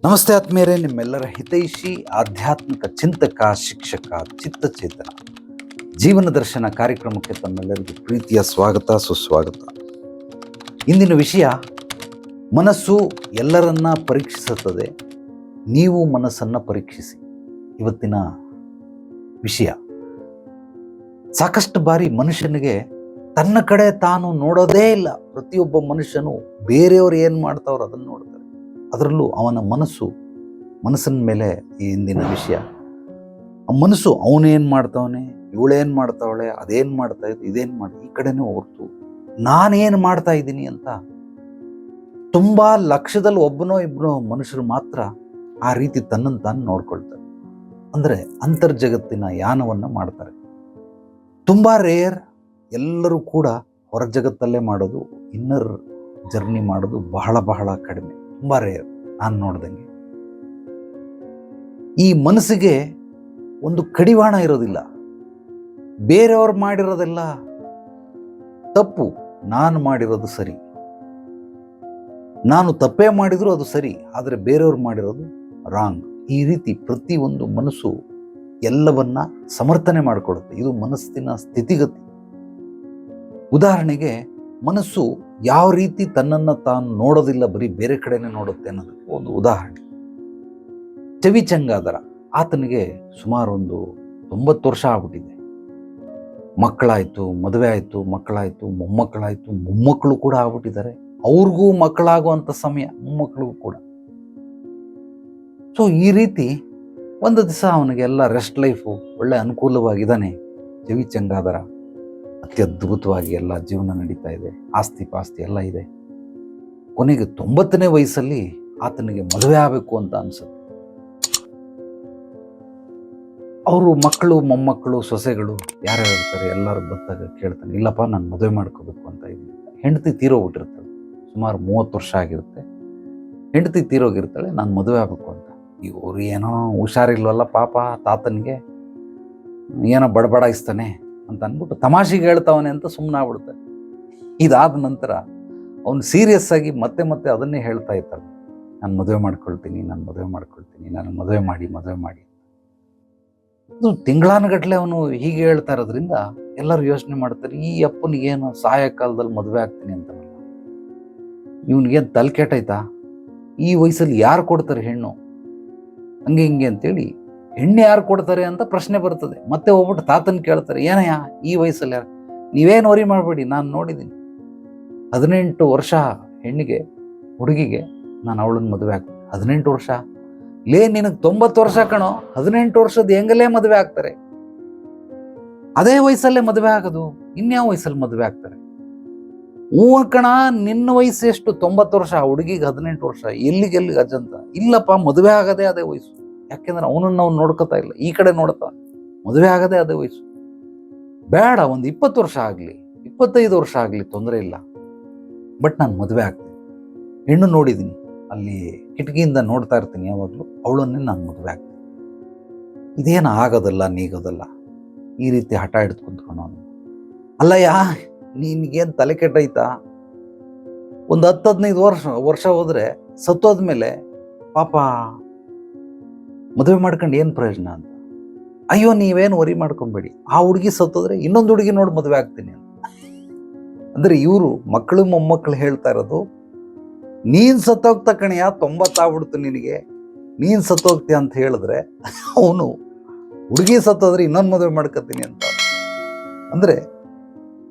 ನಮಸ್ತೆ ಆತ್ಮೀಯರೇ, ನಿಮ್ಮೆಲ್ಲರ ಹಿತೈಷಿ ಆಧ್ಯಾತ್ಮಿಕ ಚಿಂತಕ, ಶಿಕ್ಷಕ, ಚಿತ್ತಚೇತನ ಜೀವನ ದರ್ಶನ ಕಾರ್ಯಕ್ರಮಕ್ಕೆ ತಮ್ಮೆಲ್ಲರಿಗೂ ಪ್ರೀತಿಯ ಸ್ವಾಗತ, ಸುಸ್ವಾಗತ. ಇಂದಿನ ವಿಷಯ, ಮನಸ್ಸು ಎಲ್ಲರನ್ನ ಪರೀಕ್ಷಿಸುತ್ತದೆ, ನೀವು ಮನಸ್ಸನ್ನು ಪರೀಕ್ಷಿಸಿ. ಇವತ್ತಿನ ವಿಷಯ, ಸಾಕಷ್ಟು ಬಾರಿ ಮನುಷ್ಯನಿಗೆ ತನ್ನ ಕಡೆ ತಾನು ನೋಡೋದೇ ಇಲ್ಲ. ಪ್ರತಿಯೊಬ್ಬ ಮನುಷ್ಯನು ಬೇರೆಯವರು ಏನು ಮಾಡ್ತಾವ್ರು ಅದನ್ನು ನೋಡ್ತಾರೆ. ಅದರಲ್ಲೂ ಅವನ ಮನಸ್ಸಿನ ಮೇಲೆ ಈ ಇಂದಿನ ವಿಷಯ. ಆ ಮನಸ್ಸು ಅವನೇನು ಮಾಡ್ತಾವನೆ, ಇವಳೇನು ಮಾಡ್ತಾವಳೆ, ಅದೇನು ಮಾಡ್ತಾ ಇದ್ದು, ಇದೇನು ಮಾಡಿ, ಈ ಕಡೆನೇ ಹೊರತು ನಾನೇನು ಮಾಡ್ತಾ ಇದ್ದೀನಿ ಅಂತ ತುಂಬ ಲಕ್ಷದಲ್ಲಿ ಒಬ್ಬನೋ ಇಬ್ಬನೋ ಮನುಷ್ಯರು ಮಾತ್ರ ಆ ರೀತಿ ತನ್ನನ್ನು ತಾನು ನೋಡ್ಕೊಳ್ತಾರೆ. ಅಂದರೆ ಅಂತರ್ಜಗತ್ತಿನ ಯಾನವನ್ನು ಮಾಡ್ತಾರೆ. ತುಂಬ ರೇರ್. ಎಲ್ಲರೂ ಕೂಡ ಹೊರ ಜಗತ್ತಲ್ಲೇ ಮಾಡೋದು, ಇನ್ನರ್ ಜರ್ನಿ ಮಾಡೋದು ಬಹಳ ಬಹಳ ಕಡಿಮೆ, ತುಂಬ ರೇರ್. ನಾನು ನೋಡ್ದಂಗೆ ಈ ಮನಸ್ಸಿಗೆ ಒಂದು ಕಡಿವಾಣ ಇರೋದಿಲ್ಲ. ಬೇರೆಯವ್ರು ಮಾಡಿರೋದೆಲ್ಲ ತಪ್ಪು, ನಾನು ಮಾಡಿರೋದು ಸರಿ. ನಾನು ತಪ್ಪೇ ಮಾಡಿದ್ರು ಅದು ಸರಿ, ಆದರೆ ಬೇರೆಯವ್ರು ಮಾಡಿರೋದು ರಾಂಗ್. ಈ ರೀತಿ ಪ್ರತಿಯೊಂದು ಮನಸ್ಸು ಎಲ್ಲವನ್ನ ಸಮರ್ಥನೆ ಮಾಡಿಕೊಡುತ್ತೆ. ಇದು ಮನಸ್ಸಿನ ಸ್ಥಿತಿಗತಿ. ಉದಾಹರಣೆಗೆ, ಮನಸ್ಸು ಯಾವ ರೀತಿ ತನ್ನನ್ನು ತಾನು ನೋಡೋದಿಲ್ಲ, ಬರೀ ಬೇರೆ ಕಡೆನೇ ನೋಡುತ್ತೆ ಅನ್ನೋದಕ್ಕೆ ಒಂದು ಉದಾಹರಣೆ. ಚವಿಚಂಗಾದರ, ಆತನಿಗೆ ಸುಮಾರು ಒಂದು 90 ವರ್ಷ ಆಗ್ಬಿಟ್ಟಿದೆ. ಮಕ್ಕಳಾಯಿತು, ಮದುವೆ ಆಯಿತು, ಮಕ್ಕಳಾಯಿತು, ಮೊಮ್ಮಕ್ಕಳಾಯಿತು, ಮೊಮ್ಮಕ್ಕಳು ಕೂಡ ಆಗ್ಬಿಟ್ಟಿದ್ದಾರೆ. ಅವ್ರಿಗೂ ಮಕ್ಕಳಾಗುವಂಥ ಸಮಯ, ಮೊಮ್ಮಕ್ಕಳಿಗೂ ಕೂಡ. ಸೊ ಈ ರೀತಿ ಒಂದು ದಿವಸ ಅವನಿಗೆಲ್ಲ ರೆಸ್ಟ್ ಲೈಫು ಒಳ್ಳೆ ಅನುಕೂಲವಾಗಿದ್ದಾನೆ. ಚವಿಚಂಗಾದರ ಅತ್ಯದ್ಭುತವಾಗಿ ಎಲ್ಲ ಜೀವನ ನಡೀತಾ ಇದೆ, ಆಸ್ತಿ ಪಾಸ್ತಿ ಎಲ್ಲ ಇದೆ. ಕೊನೆಗೆ 90ನೇ ವಯಸ್ಸಲ್ಲಿ ಆತನಿಗೆ ಮದುವೆ ಆಗಬೇಕು ಅಂತ ಅನ್ಸುತ್ತೆ. ಅವರು ಮಕ್ಕಳು, ಮೊಮ್ಮಕ್ಕಳು, ಸೊಸೆಗಳು ಯಾರ್ಯಾರು ಇರ್ತಾರೆ ಎಲ್ಲರೂ ಬಂದಾಗ ಕೇಳ್ತಾನೆ, ಇಲ್ಲಪ್ಪ ನಾನು ಮದುವೆ ಮಾಡ್ಕೋಬೇಕು ಅಂತ ಇದ್ದೀನಿ. ಹೆಂಡತಿ ತೀರೋಗ್ಬಿಟ್ಟಿರ್ತಾಳೆ, ಸುಮಾರು 30 ವರ್ಷ ಆಗಿರುತ್ತೆ. ಹೆಂಡತಿ ತೀರೋಗಿರ್ತಾಳೆ, ನಾನು ಮದುವೆ ಆಗಬೇಕು ಅಂತ. ಇವರು ಏನೋ ಹುಷಾರಿಲ್ವಲ್ಲ ಪಾಪ ತಾತನಿಗೆ, ಏನೋ ಬಡಬಡಾಯಿಸ್ತಾನೆ ಅಂತ ಅಂದ್ಬಿಟ್ಟು ತಮಾಷೆಗೆ ಹೇಳ್ತಾವನೆ ಅಂತ ಸುಮ್ಮನೆ ಆಗ್ಬಿಡ್ತಾರೆ. ಇದಾದ ನಂತರ ಅವನು ಸೀರಿಯಸ್ ಆಗಿ ಮತ್ತೆ ಮತ್ತೆ ಅದನ್ನೇ ಹೇಳ್ತಾ ಇರ್ತಾನೆ, ನಾನು ಮದುವೆ ಮಾಡ್ಕೊಳ್ತೀನಿ, ನಾನು ಮದುವೆ ಮಾಡಿ. ಅದು ತಿಂಗಳಾನುಗಟ್ಟಲೆ ಅವನು ಹೀಗೆ ಹೇಳ್ತಾ ಇರೋದ್ರಿಂದ ಎಲ್ಲರೂ ಯೋಚನೆ ಮಾಡ್ತಾರೆ, ಈ ಅಪ್ಪನಿಗೇನು ಸಹಾಯ ಕಾಲದಲ್ಲಿ ಮದುವೆ ಆಗ್ತೀನಿ ಅಂತ. ಇವನಿಗೇನು ತಲೆ ಕೆಟ್ಟೈತಾ, ಈ ವಯಸ್ಸಲ್ಲಿ ಯಾರು ಕೊಡ್ತಾರೆ ಹೆಣ್ಣು, ಹಂಗೆ ಹಿಂಗೆ ಅಂತೇಳಿ ಹೆಣ್ಣು ಯಾರು ಕೊಡ್ತಾರೆ ಅಂತ ಪ್ರಶ್ನೆ ಬರ್ತದೆ. ಮತ್ತೆ ಹೋಗ್ಬಿಟ್ಟು ತಾತನ ಕೇಳ್ತಾರೆ, ಏನಯ್ಯ ಈ ವಯಸ್ಸಲ್ಲಿ ಯಾರು, ನೀವೇನು ವರಿ ಮಾಡಬೇಡಿ, ನಾನು ನೋಡಿದ್ದೀನಿ 18 ವರ್ಷ ಹೆಣ್ಣಿಗೆ, ಹುಡುಗಿಗೆ ನಾನು ಅವಳನ್ನು ಮದುವೆ ಆಗ್ತೀನಿ. 18 ವರ್ಷ ಲೇ, ನಿನಗೆ 90 ವರ್ಷ ಕಣೋ, 18 ವರ್ಷದ ಹೆಂಗಲೇ ಮದುವೆ ಆಗ್ತಾರೆ? ಅದೇ ವಯಸ್ಸಲ್ಲೇ ಮದುವೆ ಆಗೋದು, ಇನ್ಯಾವ ವಯಸ್ಸಲ್ಲಿ ಮದುವೆ ಆಗ್ತಾರೆ? ಕಣ, ನಿನ್ನ ವಯಸ್ಸು ಎಷ್ಟು? 90 ವರ್ಷ, ಹುಡುಗಿಗೆ 18 ವರ್ಷ, ಎಲ್ಲಿಗೆ ಅಜಂತ? ಇಲ್ಲಪ್ಪ, ಮದುವೆ ಆಗದೆ ಅದೇ ವಯಸ್ಸು. ಯಾಕೆಂದ್ರೆ ಅವನನ್ನು ಅವ್ನು ನೋಡ್ಕೋತಾ ಇಲ್ಲ, ಈ ಕಡೆ ನೋಡ್ತಾ, ಮದುವೆ ಆಗದೆ ಅದೇ ವಯಸ್ಸು. ಬೇಡ, ಒಂದು 20 ವರ್ಷ ಆಗಲಿ, 25 ವರ್ಷ ಆಗಲಿ, ತೊಂದರೆ ಇಲ್ಲ, ಬಟ್ ನಾನು ಮದುವೆ ಆಗ್ತೀನಿ. ಹೆಣ್ಣು ನೋಡಿದ್ದೀನಿ, ಅಲ್ಲಿ ಕಿಟಕಿಯಿಂದ ನೋಡ್ತಾ ಇರ್ತೀನಿ ಯಾವಾಗಲೂ, ಅವಳನ್ನೇ ನಾನು ಮದುವೆ ಆಗ್ತೀನಿ. ಇದೇನು ಆಗೋದಲ್ಲ, ನೀಗೋದಲ್ಲ, ಈ ರೀತಿ ಹಠ ಹಿಡಿದು ಕುಂತ್ಕೊಂಡು, ಅಲ್ಲಯ್ಯ ನಿನಗೇನು ತಲೆ ಕೆಟ್ಟೈತಾ? ಒಂದು 10-15 ವರ್ಷ ಹೋದರೆ ಸತ್ತೋದ್ಮೇಲೆ ಪಾಪ ಮದುವೆ ಮಾಡ್ಕೊಂಡು ಏನು ಪ್ರಯೋಜನ ಅಂತ. ಅಯ್ಯೋ, ನೀವೇನು ವರಿ ಮಾಡ್ಕೊಬೇಡಿ, ಆ ಹುಡುಗಿ ಸತ್ತೋದ್ರೆ ಇನ್ನೊಂದು ಹುಡುಗಿ ನೋಡಿ ಮದುವೆ ಆಗ್ತೀನಿ ಅಂತ. ಅಂದರೆ ಇವರು ಮಕ್ಕಳು ಮೊಮ್ಮಕ್ಕಳು ಹೇಳ್ತಾ ಇರೋದು, ನೀನು ಸತ್ತೋಗ್ತಾ ಕಣಿಯ, 90 ಆಗ್ಬಿಡ್ತು ನಿನಗೆ, ನೀನು ಸತ್ತೋಗ್ತೀಯ ಅಂತ ಹೇಳಿದ್ರೆ ಅವನು ಹುಡುಗಿ ಸತ್ತೋದ್ರೆ ಇನ್ನೊಂದು ಮದುವೆ ಮಾಡ್ಕೊತೀನಿ ಅಂತ. ಅಂದರೆ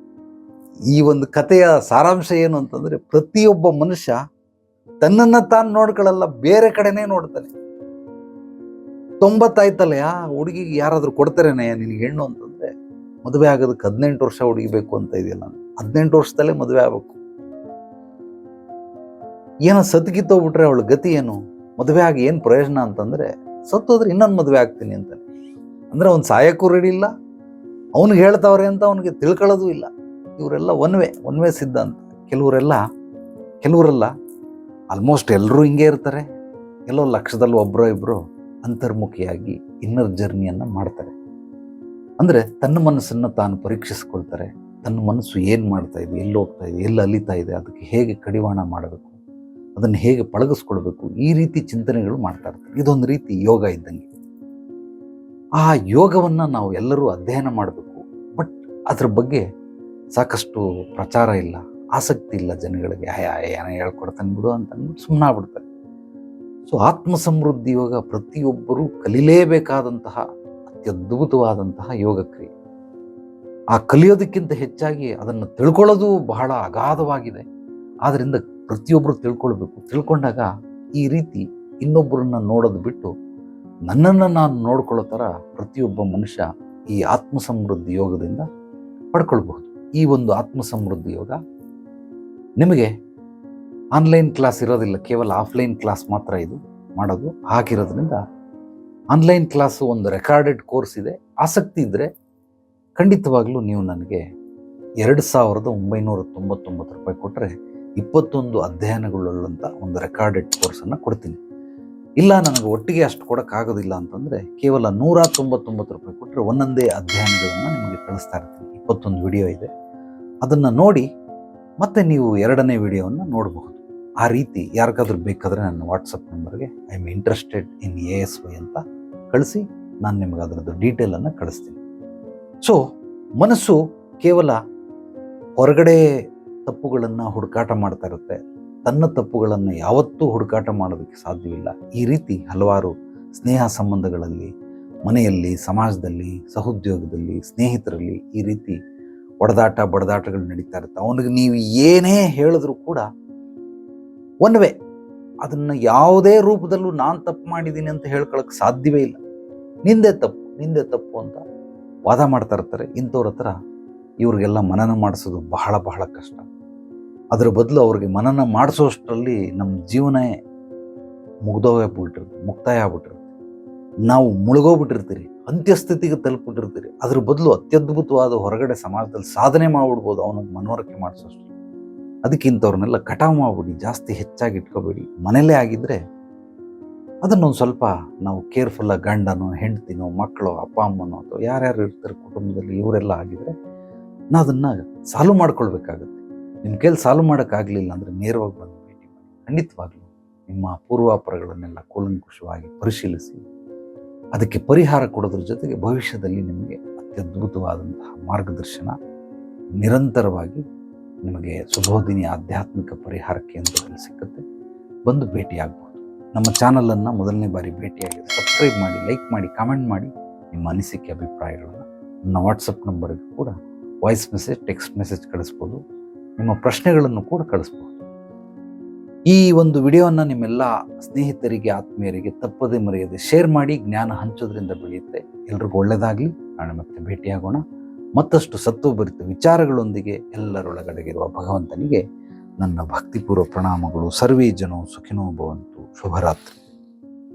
ಈ ಒಂದು ಕಥೆಯ ಸಾರಾಂಶ ಏನು ಅಂತಂದರೆ, ಪ್ರತಿಯೊಬ್ಬ ಮನುಷ್ಯ ತನ್ನನ್ನು ತಾನು ನೋಡ್ಕೊಳ್ಳಲ್ಲ, ಬೇರೆ ಕಡೆನೇ ನೋಡ್ತಾನೆ. 90 ಆಯ್ತಲ್ಲ, ಹುಡುಗಿಗೆ ಯಾರಾದರೂ ಕೊಡ್ತಾರೇನೆ ನಿನಗೆ ಹೆಣ್ಣು ಅಂತಂದರೆ, ಮದುವೆ ಆಗೋದಕ್ಕೆ 18 ವರ್ಷ ಹುಡುಗಿ ಬೇಕು ಅಂತ ಇದೆಯಲ್ಲ, 18 ವರ್ಷದಲ್ಲೇ ಮದುವೆ ಆಗಬೇಕು. ಏನೋ ಸತ್ಗಿತ್ತೋಗ್ಬಿಟ್ರೆ ಅವಳ ಗತಿ ಏನು? ಮದುವೆ ಆಗಿ ಏನು ಪ್ರಯೋಜನ ಅಂತಂದರೆ, ಸತ್ತೋದ್ರೆ ಇನ್ನೊಂದು ಮದುವೆ ಆಗ್ತೀನಿ ಅಂತಾನೆ. ಅಂದರೆ ಅವ್ನು ಸಾಯಕ್ಕೂ ರೆಡಿ ಇಲ್ಲ, ಅವ್ನಿಗೆ ಹೇಳ್ತಾವ್ರೆ ಅಂತ ಅವನಿಗೆ ತಿಳ್ಕೊಳ್ಳೋದು ಇಲ್ಲ. ಇವರೆಲ್ಲ ಒನ್ ವೇ ಸಿದ್ಧಾಂತ. ಕೆಲವರೆಲ್ಲ ಆಲ್ಮೋಸ್ಟ್ ಎಲ್ಲರೂ ಹಿಂಗೆ ಇರ್ತಾರೆ. ಎಲ್ಲೋ ಲಕ್ಷದಲ್ಲಿ ಒಬ್ಬರೋ ಇಬ್ಬರು ಅಂತರ್ಮುಖಿಯಾಗಿ ಇನ್ನರ್ ಜರ್ನಿಯನ್ನು ಮಾಡ್ತಾರೆ. ಅಂದರೆ ತನ್ನ ಮನಸ್ಸನ್ನು ತಾನು ಪರೀಕ್ಷಿಸ್ಕೊಳ್ತಾರೆ. ತನ್ನ ಮನಸ್ಸು ಏನು ಮಾಡ್ತಾ ಇದೆ, ಎಲ್ಲಿ ಹೋಗ್ತಾ ಇದೆ, ಎಲ್ಲಿ ಅಲಿತಾ ಇದೆ, ಅದಕ್ಕೆ ಹೇಗೆ ಕಡಿವಾಣ ಮಾಡಬೇಕು, ಅದನ್ನು ಹೇಗೆ ಪಳಗಿಸ್ಕೊಳ್ಬೇಕು, ಈ ರೀತಿ ಚಿಂತನೆಗಳು ಮಾಡ್ತಾ ಇರ್ತಾರೆ. ಇದೊಂದು ರೀತಿ ಯೋಗ ಇದ್ದಂಗೆ. ಆ ಯೋಗವನ್ನು ನಾವು ಎಲ್ಲರೂ ಅಧ್ಯಯನ ಮಾಡಬೇಕು. ಬಟ್ ಅದ್ರ ಬಗ್ಗೆ ಸಾಕಷ್ಟು ಪ್ರಚಾರ ಇಲ್ಲ, ಆಸಕ್ತಿ ಇಲ್ಲ ಜನಗಳಿಗೆ. ಏನೋ ಹೇಳ್ಕೊಡ್ತಾನೆ ಬಿಡು ಅಂತ ಅಂದ್ಬಿಟ್ಟು ಸುಮ್ಮನೆ ಆಗ್ಬಿಡ್ತಾರೆ. ಸೊ ಆತ್ಮ ಸಮೃದ್ಧಿ ಯೋಗ ಪ್ರತಿಯೊಬ್ಬರೂ ಕಲಿಲೇಬೇಕಾದಂತಹ ಅತ್ಯದ್ಭುತವಾದಂತಹ ಯೋಗ ಕ್ರಿಯೆ. ಆ ಕಲಿಯೋದಕ್ಕಿಂತ ಹೆಚ್ಚಾಗಿ ಅದನ್ನು ತಿಳ್ಕೊಳ್ಳೋದು ಬಹಳ ಅಗಾಧವಾಗಿದೆ. ಆದ್ದರಿಂದ ಪ್ರತಿಯೊಬ್ಬರು ತಿಳ್ಕೊಳ್ಬೇಕು. ತಿಳ್ಕೊಂಡಾಗ ಈ ರೀತಿ ಇನ್ನೊಬ್ಬರನ್ನ ನೋಡೋದು ಬಿಟ್ಟು ನನ್ನನ್ನು ನಾನು ನೋಡ್ಕೊಳ್ಳೋ ಥರ ಪ್ರತಿಯೊಬ್ಬ ಮನುಷ್ಯ ಈ ಆತ್ಮ ಸಮೃದ್ಧಿ ಯೋಗದಿಂದ ಪಡ್ಕೊಳ್ಬಹುದು. ಈ ಒಂದು ಆತ್ಮ ಸಮೃದ್ಧಿ ಯೋಗ ನಿಮಗೆ ಆನ್ಲೈನ್ ಕ್ಲಾಸ್ ಇರೋದಿಲ್ಲ, ಕೇವಲ ಆಫ್ಲೈನ್ ಕ್ಲಾಸ್ ಮಾತ್ರ ಇದು ಮಾಡೋದು. ಹಾಗಿರೋದ್ರಿಂದ ಆನ್ಲೈನ್ ಕ್ಲಾಸು ಒಂದು ರೆಕಾರ್ಡೆಡ್ ಕೋರ್ಸ್ ಇದೆ. ಆಸಕ್ತಿ ಇದ್ದರೆ ಖಂಡಿತವಾಗ್ಲೂ ನೀವು ನನಗೆ 2,999 ರೂಪಾಯಿ ಕೊಟ್ಟರೆ 21 ಅಧ್ಯಯನಗಳುಳ್ಳಂಥ ಒಂದು ರೆಕಾರ್ಡೆಡ್ ಕೋರ್ಸನ್ನು ಕೊಡ್ತೀನಿ. ಇಲ್ಲ ನನಗೆ ಒಟ್ಟಿಗೆ ಅಷ್ಟು ಕೊಡೋಕ್ಕಾಗೋದಿಲ್ಲ ಅಂತಂದರೆ ಕೇವಲ 199 ರೂಪಾಯಿ ಕೊಟ್ಟರೆ ಒಂದೊಂದೇ ಅಧ್ಯಯನಗಳನ್ನು ನಿಮಗೆ ಕಳಿಸ್ತಾ ಇರ್ತೀನಿ. 21 ವಿಡಿಯೋ ಇದೆ, ಅದನ್ನು ನೋಡಿ ಮತ್ತೆ ನೀವು 2ನೇ ವಿಡಿಯೋವನ್ನು ನೋಡಬಹುದು. ಆ ರೀತಿ ಯಾರಿಗಾದ್ರೂ ಬೇಕಾದರೆ ನನ್ನ ವಾಟ್ಸಪ್ ನಂಬರ್ಗೆ I am interested in ASY ಅಂತ ಕಳಿಸಿ, ನಾನು ನಿಮಗೆ ಅದರದ್ದು ಡೀಟೇಲನ್ನು ಕಳಿಸ್ತೀನಿ. ಸೊ ಮನಸ್ಸು ಕೇವಲ ಹೊರಗಡೆ ತಪ್ಪುಗಳನ್ನು ಹುಡುಕಾಟ ಮಾಡ್ತಾ ಇರುತ್ತೆ, ತನ್ನ ತಪ್ಪುಗಳನ್ನು ಯಾವತ್ತೂ ಹುಡುಕಾಟ ಮಾಡೋದಕ್ಕೆ ಸಾಧ್ಯವಿಲ್ಲ. ಈ ರೀತಿ ಹಲವಾರು ಸ್ನೇಹ ಸಂಬಂಧಗಳಲ್ಲಿ, ಮನೆಯಲ್ಲಿ, ಸಮಾಜದಲ್ಲಿ, ಸಹೋದ್ಯೋಗದಲ್ಲಿ, ಸ್ನೇಹಿತರಲ್ಲಿ ಈ ರೀತಿ ಒಡೆದಾಟ ಬಡದಾಟಗಳು ನಡೀತಾ ಇರುತ್ತೆ. ಅವನಿಗೆ ನೀವು ಏನೇ ಹೇಳಿದ್ರು ಕೂಡ ಒನ್ವೇ ಅದನ್ನು ಯಾವುದೇ ರೂಪದಲ್ಲೂ ನಾನು ತಪ್ಪು ಮಾಡಿದ್ದೀನಿ ಅಂತ ಹೇಳ್ಕೊಳಕ್ಕೆ ಸಾಧ್ಯವೇ ಇಲ್ಲ. ನಿಂದೆ ತಪ್ಪು ಅಂತ ವಾದ ಮಾಡ್ತಾ ಇರ್ತಾರೆ. ಇಂಥವ್ರ ಹತ್ರ ಇವ್ರಿಗೆಲ್ಲ ಮನನ ಮಾಡಿಸೋದು ಬಹಳ ಬಹಳ ಕಷ್ಟ. ಅದರ ಬದಲು ಅವ್ರಿಗೆ ಮನನ ಮಾಡಿಸೋಷ್ಟರಲ್ಲಿ ನಮ್ಮ ಜೀವನ ಮುಕ್ತಾಯ ಆಗ್ಬಿಟ್ಟಿರುತ್ತೆ. ನಾವು ಮುಳುಗೋಗ್ಬಿಟ್ಟಿರ್ತೀರಿ, ಅಂತ್ಯಸ್ಥಿತಿಗೆ ತಲುಪಿಬಿಟ್ಟಿರ್ತೀರಿ. ಅದ್ರ ಬದಲು ಅತ್ಯದ್ಭುತವಾದ ಹೊರಗಡೆ ಸಮಾಜದಲ್ಲಿ ಸಾಧನೆ ಮಾಡ್ಬಿಡ್ಬೋದು ಅವನಿಗೆ ಮನವರಿಕೆ ಮಾಡಿಸೋಷ್ಟು. ಅದಕ್ಕೆ ಇಂಥವ್ರನ್ನೆಲ್ಲ ಕಟಾವು ಮಾಡ್ಬಿಡಿ, ಜಾಸ್ತಿ ಹೆಚ್ಚಾಗಿ ಇಟ್ಕೋಬೇಡಿ. ಮನೇಲೇ ಆಗಿದ್ದರೆ ಅದನ್ನೊಂದು ಸ್ವಲ್ಪ ನಾವು ಕೇರ್ಫುಲ್ಲಾಗಿ ಗಂಡನೋ ಹೆಂಡ್ತಿನೋ ಮಕ್ಕಳು ಅಪ್ಪ ಅಮ್ಮನೋ ಅಥವಾ ಯಾರ್ಯಾರು ಇರ್ತಾರೆ ಕುಟುಂಬದಲ್ಲಿ ಇವರೆಲ್ಲ ಆಗಿದ್ರೆ ನಾವು ಅದನ್ನು ಸಾಲ್ವ್ ಮಾಡ್ಕೊಳ್ಬೇಕಾಗತ್ತೆ. ನಿಮ್ಮ ಕೈಲಿ ಸಾಲ್ವ್ ಮಾಡೋಕ್ಕಾಗಲಿಲ್ಲ ಅಂದರೆ ನೇರವಾಗಿ ಬಂದು ಭೇಟಿ ಮಾಡಿ. ಖಂಡಿತವಾಗ್ಲೂ ನಿಮ್ಮ ಪೂರ್ವಾಪರಗಳನ್ನೆಲ್ಲ ಕೂಲಂಕುಷವಾಗಿ ಪರಿಶೀಲಿಸಿ ಅದಕ್ಕೆ ಪರಿಹಾರ ಕೊಡೋದ್ರ ಜೊತೆಗೆ ಭವಿಷ್ಯದಲ್ಲಿ ನಿಮಗೆ ಅತ್ಯದ್ಭುತವಾದಂತಹ ಮಾರ್ಗದರ್ಶನ ನಿರಂತರವಾಗಿ ನಿಮಗೆ ಸುಬೋಧಿನಿ ಆಧ್ಯಾತ್ಮಿಕ ಪರಿಹಾರ ಕೇಂದ್ರದಲ್ಲಿ ಸಿಕ್ಕುತ್ತೆ. ಬಂದು ಭೇಟಿಯಾಗಬಹುದು. ನಮ್ಮ ಚಾನಲನ್ನು ಮೊದಲನೇ ಬಾರಿ ಭೇಟಿಯಾಗಿದೆ ಸಬ್ಸ್ಕ್ರೈಬ್ ಮಾಡಿ, ಲೈಕ್ ಮಾಡಿ, ಕಾಮೆಂಟ್ ಮಾಡಿ ನಿಮ್ಮ ಅನಿಸಿಕೆ ಅಭಿಪ್ರಾಯಗಳನ್ನು ನನ್ನ ವಾಟ್ಸಪ್ ನಂಬರ್ಗೆ ಕೂಡ ವಾಯ್ಸ್ ಮೆಸೇಜ್, ಟೆಕ್ಸ್ಟ್ ಮೆಸೇಜ್ ಕಳಿಸ್ಬೋದು. ನಿಮ್ಮ ಪ್ರಶ್ನೆಗಳನ್ನು ಕೂಡ ಕಳಿಸ್ಬೋದು. ಈ ಒಂದು ವಿಡಿಯೋವನ್ನು ನಿಮ್ಮೆಲ್ಲ ಸ್ನೇಹಿತರಿಗೆ, ಆತ್ಮೀಯರಿಗೆ ತಪ್ಪದೇ ಮರೆಯದೆ ಶೇರ್ ಮಾಡಿ. ಜ್ಞಾನ ಹಂಚೋದ್ರಿಂದ ಬೆಳೆಯುತ್ತೆ. ಎಲ್ರಿಗೂ ಒಳ್ಳೆಯದಾಗಲಿ. ನಾಳೆ ಮತ್ತೆ ಭೇಟಿಯಾಗೋಣ ಮತ್ತಷ್ಟು ಸತ್ವಭರಿತ ವಿಚಾರಗಳೊಂದಿಗೆ. ಎಲ್ಲರೊಳಗಡೆಗಿರುವ ಭಗವಂತನಿಗೆ ನನ್ನ ಭಕ್ತಿಪೂರ್ವ ಪ್ರಣಾಮಗಳು. ಸರ್ವೇ ಜನೋ ಸುಖಿನೋ ಭವಂತು. ಶುಭರಾತ್ರಿ.